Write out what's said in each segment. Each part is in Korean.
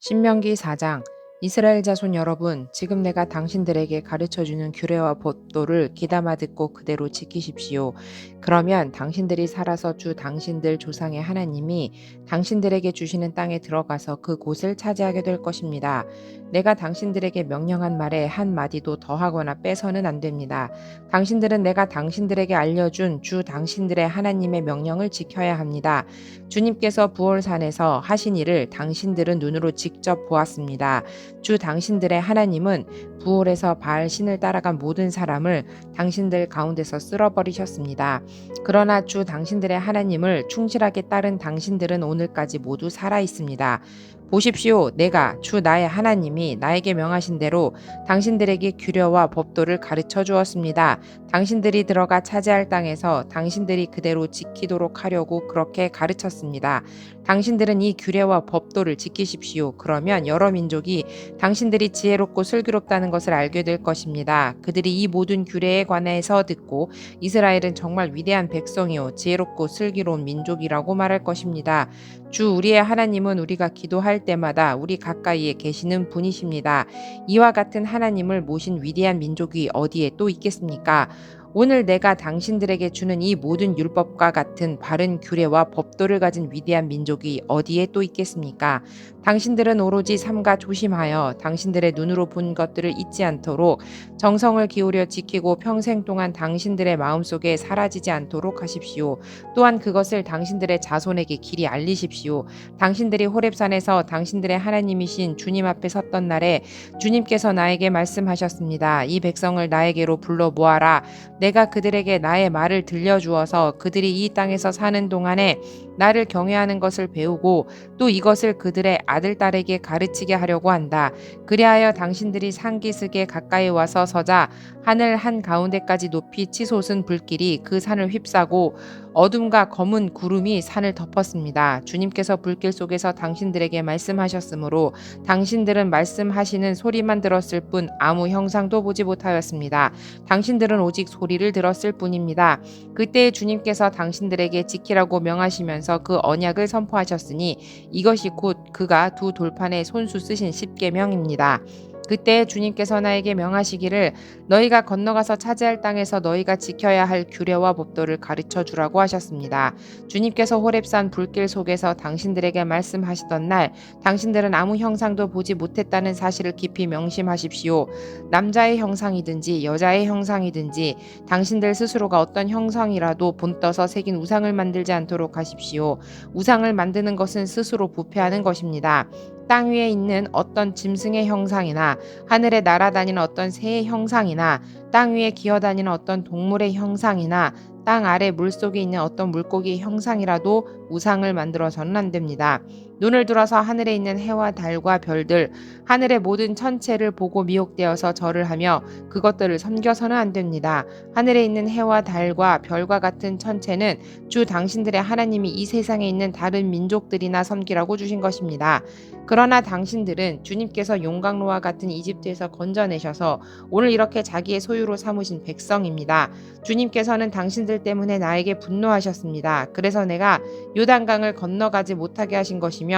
신명기 4장. 이스라엘 자손 여러분, 지금 내가 당신들에게 가르쳐주는 규례와 법도를 귀담아 듣고 그대로 지키십시오. 그러면 당신들이 살아서 주 당신들 조상의 하나님이 당신들에게 주시는 땅에 들어가서 그 곳을 차지하게 될 것입니다. 내가 당신들에게 명령한 말에 한 마디도 더하거나 빼서는 안 됩니다. 당신들은 내가 당신들에게 알려준 주 당신들의 하나님의 명령을 지켜야 합니다. 주님께서 부올산에서 하신 일을 당신들은 눈으로 직접 보았습니다. 주 당신들의 하나님은 부올에서 바알 신을 따라간 모든 사람을 당신들 가운데서 쓸어버리셨습니다. 그러나 주 당신들의 하나님을 충실하게 따른 당신들은 오늘까지 모두 살아 있습니다. 보십시오. 내가 주 나의 하나님이 나에게 명하신 대로 당신들에게 규례와 법도를 가르쳐 주었습니다. 당신들이 들어가 차지할 땅에서 당신들이 그대로 지키도록 하려고 그렇게 가르쳤습니다. 당신들은 이 규례와 법도를 지키십시오. 그러면 여러 민족이 당신들이 지혜롭고 슬기롭다는 것을 알게 될 것입니다. 그들이 이 모든 규례에 관해서 듣고 이스라엘은 정말 위대한 백성이요 지혜롭고 슬기로운 민족이라고 말할 것입니다. 주 우리의 하나님은 우리가 기도할 때마다 우리 가까이에 계시는 분이십니다. 이와 같은 하나님을 모신 위대한 민족이 어디에 또 있겠습니까? 오늘 내가 당신들에게 주는 이 모든 율법과 같은 바른 규례와 법도를 가진 위대한 민족이 어디에 또 있겠습니까? 당신들은 오로지 삼가 조심하여 당신들의 눈으로 본 것들을 잊지 않도록 정성을 기울여 지키고 평생 동안 당신들의 마음속에 사라지지 않도록 하십시오. 또한 그것을 당신들의 자손에게 길이 알리십시오. 당신들이 호렙산에서 당신들의 하나님이신 주님 앞에 섰던 날에 주님께서 나에게 말씀하셨습니다. 이 백성을 나에게로 불러 모아라. 내가 그들에게 나의 말을 들려주어서 그들이 이 땅에서 사는 동안에 나를 경외하는 것을 배우고 또 이것을 그들의 아들, 딸에게 가르치게 하려고 한다. 그리하여 당신들이 산기슭에 가까이 와서 서자 하늘 한가운데까지 높이 치솟은 불길이 그 산을 휩싸고 어둠과 검은 구름이 산을 덮었습니다. 주님께서 불길 속에서 당신들에게 말씀하셨으므로 당신들은 말씀하시는 소리만 들었을 뿐 아무 형상도 보지 못하였습니다. 당신들은 오직 소리를 들었을 뿐입니다. 그때 주님께서 당신들에게 지키라고 명하시면서 그 언약을 선포하셨으니 이것이 곧 그가 두 돌판에 손수 쓰신 십계명입니다. 그때 주님께서 나에게 명하시기를 너희가 건너가서 차지할 땅에서 너희가 지켜야 할 규례와 법도를 가르쳐 주라고 하셨습니다. 주님께서 호렙산 불길 속에서 당신들에게 말씀하시던 날 당신들은 아무 형상도 보지 못했다는 사실을 깊이 명심하십시오. 남자의 형상이든지 여자의 형상이든지 당신들 스스로가 어떤 형상이라도 본떠서 새긴 우상을 만들지 않도록 하십시오. 우상을 만드는 것은 스스로 부패하는 것입니다. 땅 위에 있는 어떤 짐승의 형상이나 하늘에 날아다니는 어떤 새의 형상이나 땅 위에 기어다니는 어떤 동물의 형상이나 땅 아래 물속에 있는 어떤 물고기의 형상이라도 우상을 만들어서는 안 됩니다. 눈을 들어서 하늘에 있는 해와 달과 별들, 하늘의 모든 천체를 보고 미혹되어서 절을 하며 그것들을 섬겨서는 안 됩니다. 하늘에 있는 해와 달과 별과 같은 천체는 주 당신들의 하나님이 이 세상에 있는 다른 민족들이나 섬기라고 주신 것입니다. 그러나 당신들은 주님께서 용광로와 같은 이집트에서 건져내셔서 오늘 이렇게 자기의 소유로 삼으신 백성입니다. 주님께서는 당신들 때문에 나에게 분노하셨습니다. 그래서 내가 요단강을 건너가지 못하게 하신 것이며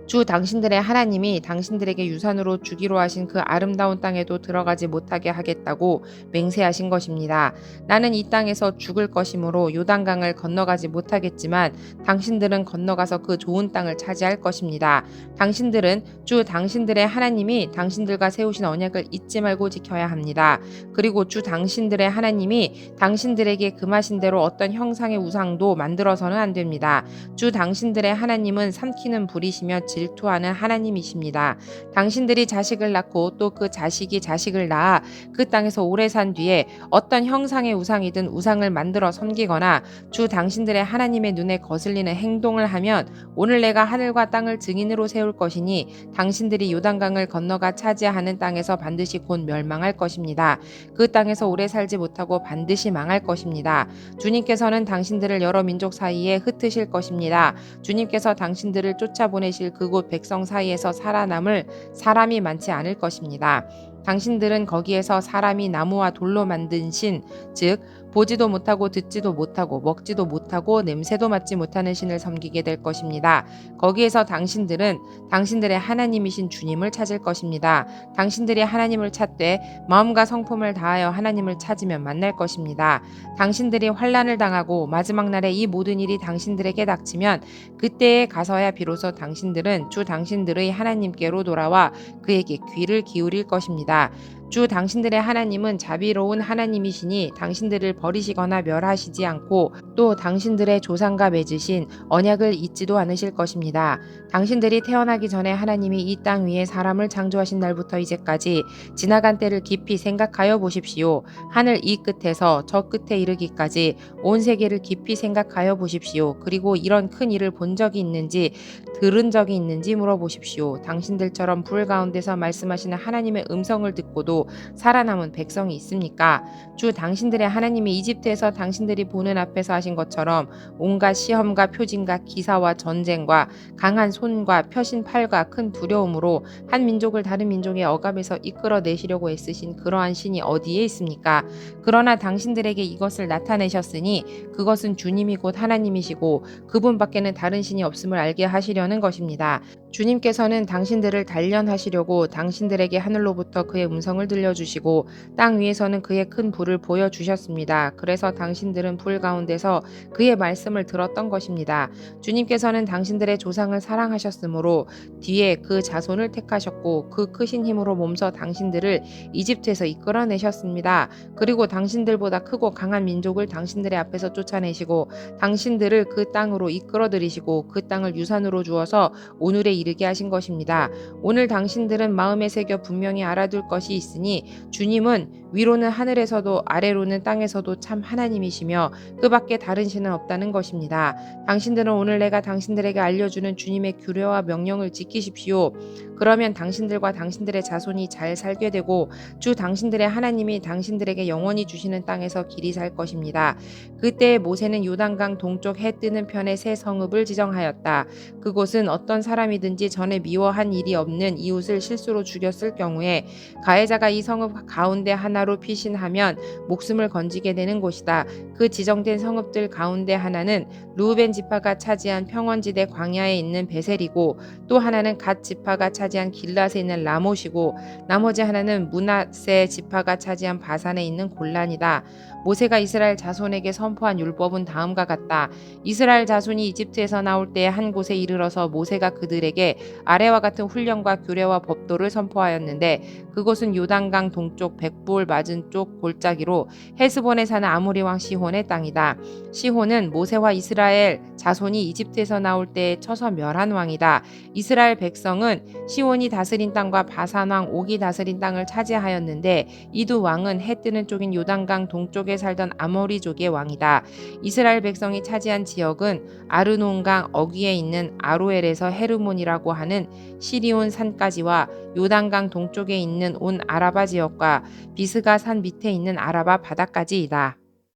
주 당신들의 하나님이 당신들에게 유산으로 주기로 하신 그 아름다운 땅에도 들어가지 못하게 하겠다고 맹세하신 것입니다. 나는 이 땅에서 죽을 것이므로 요단강을 건너가지 못하겠지만 당신들은 건너가서 그 좋은 땅을 차지할 것입니다. 당신들은 주 당신들의 하나님이 당신들과 세우신 언약을 잊지 말고 지켜야 합니다. 그리고 주 당신들의 하나님이 당신들에게 금하신 대로 어떤 형상의 우상도 만들어서는 안 됩니다. 주 당신들의 하나님은 삼키는 불이시며 질투하는 하나님이십니다. 당신들이 자식을 낳고 또 그 자식이 자식을 낳아 그 땅에서 오래 산 뒤에 어떤 형상의 우상이든 우상을 만들어 섬기거나 주 당신들의 하나님의 눈에 거슬리는 행동을 하면 오늘 내가 하늘과 땅을 증인으로 세울 것이니 당신들이 요단강을 건너가 차지하는 땅에서 반드시 곧 멸망할 것입니다. 그 땅에서 오래 살지 못하고 반드시 망할 것입니다. 주님께서는 당신들을 여러 민족 사이에 흩으실 것입니다. 주님께서 당신들을 쫓아보내실 그곳 백성 사이에서 살아남을 사람이 많지 않을 것입니다. 당신들은 거기에서 사람이 나무와 돌로 만든 신, 즉 보지도 못하고 듣지도 못하고 먹지도 못하고 냄새도 맡지 못하는 신을 섬기게 될 것입니다. 거기에서 당신들은 당신들의 하나님이신 주님을 찾을 것입니다. 당신들이 하나님을 찾되 마음과 성품을 다하여 하나님을 찾으면 만날 것입니다. 당신들이 환난을 당하고 마지막 날에 이 모든 일이 당신들에게 닥치면 그때에 가서야 비로소 당신들은 주 당신들의 하나님께로 돌아와 그에게 귀를 기울일 것입니다. 주 당신들의 하나님은 자비로운 하나님이시니 당신들을 버리시거나 멸하시지 않고 또 당신들의 조상과 맺으신 언약을 잊지도 않으실 것입니다. 당신들이 태어나기 전에 하나님이 이 땅 위에 사람을 창조하신 날부터 이제까지 지나간 때를 깊이 생각하여 보십시오. 하늘 이 끝에서 저 끝에 이르기까지 온 세계를 깊이 생각하여 보십시오. 그리고 이런 큰 일을 본 적이 있는지 들은 적이 있는지 물어보십시오. 당신들처럼 불 가운데서 말씀하시는 하나님의 음성을 듣고도 살아남은 백성이 있습니까? 주 당신들의 하나님이 이집트에서 당신들이 보는 앞에서 하신 것처럼 온갖 시험과 표징과 기사와 전쟁과 강한 손과 펴신 팔과 큰 두려움으로 한 민족을 다른 민족의 억압에서 이끌어내시려고 애쓰신 그러한 신이 어디에 있습니까? 그러나 당신들에게 이것을 나타내셨으니 그것은 주님이 곧 하나님이시고 그분밖에는 다른 신이 없음을 알게 하시려는 것입니다. 주님께서는 당신들을 단련하시려고 당신들에게 하늘로부터 그의 음성을 들려주시고 땅 위에서는 그의 큰 불을 보여주셨습니다. 그래서 당신들은 불 가운데서 그의 말씀을 들었던 것입니다. 주님께서는 당신들의 조상을 사랑하셨으므로 뒤에 그 자손을 택하셨고 그 크신 힘으로 몸서 당신들을 이집트에서 이끌어내셨습니다. 그리고 당신들보다 크고 강한 민족을 당신들의 앞에서 쫓아내시고 당신들을 그 땅으로 이끌어들이시고 그 땅을 유산으로 주어서 오늘에 이르게 하신 것입니다. 오늘 당신들은 마음에 새겨 분명히 알아둘 것이 있으니 주님은 위로는 하늘에서도 아래로는 땅에서도 참 하나님이시며 그 밖에 다른 신은 없다는 것입니다. 당신들은 오늘 내가 당신들에게 알려주는 주님의 규례와 명령을 지키십시오. 그러면 당신들과 당신들의 자손이 잘 살게 되고 주 당신들의 하나님이 당신들에게 영원히 주시는 땅에서 길이 살 것입니다. 그때 모세는 요단강 동쪽 해 뜨는 편에 새 성읍을 지정하였다. 그곳은 어떤 사람이든지 전에 미워한 일이 없는 이웃을 실수로 죽였을 경우에 가해자가 이 성읍 가운데 하나로 피신하면 목숨을 건지게 되는 곳이다. 그 지정된 성읍들 가운데 하나는 르우벤 지파가 차지한 평원지대 광야에 있는 베셀이고 또 하나는 갓 지파가 차지한 길랏에 있는 라못이고 나머지 하나는 므낫세 지파가 차지한 바산에 있는 골란이다. 모세가 이스라엘 자손에게 선포한 율법은 다음과 같다. 이스라엘 자손이 이집트에서 나올 때에 한 곳에 이르러서 모세가 그들에게 아래와 같은 훈령과 규례와 법도를 선포하였는데 그곳은 요단강 동쪽 백부을 맞은 쪽 골짜기로 헤스본에 사는 아모리 왕 시혼의 땅이다. 시혼은 모세와 이스라엘 자손이 이집트에서 나올 때에 쳐서 멸한 왕이다. 이스라엘 백성은 시혼이 다스린 땅과 바산 왕 옥이 다스린 땅을 차지하였는데 이 두 왕은 해 뜨는 쪽인 요단강 동쪽에 살던 아모리족의 왕이다. 이스라엘 백성이 차지한 지역은 아르논강 어귀에 있는 아로엘에서 헤르몬이라고 하는 시리온 산까지와 요단강 동쪽에 있는 온 아라바 지역과 비스가 산 밑에 있는 아라바 바다까지이다.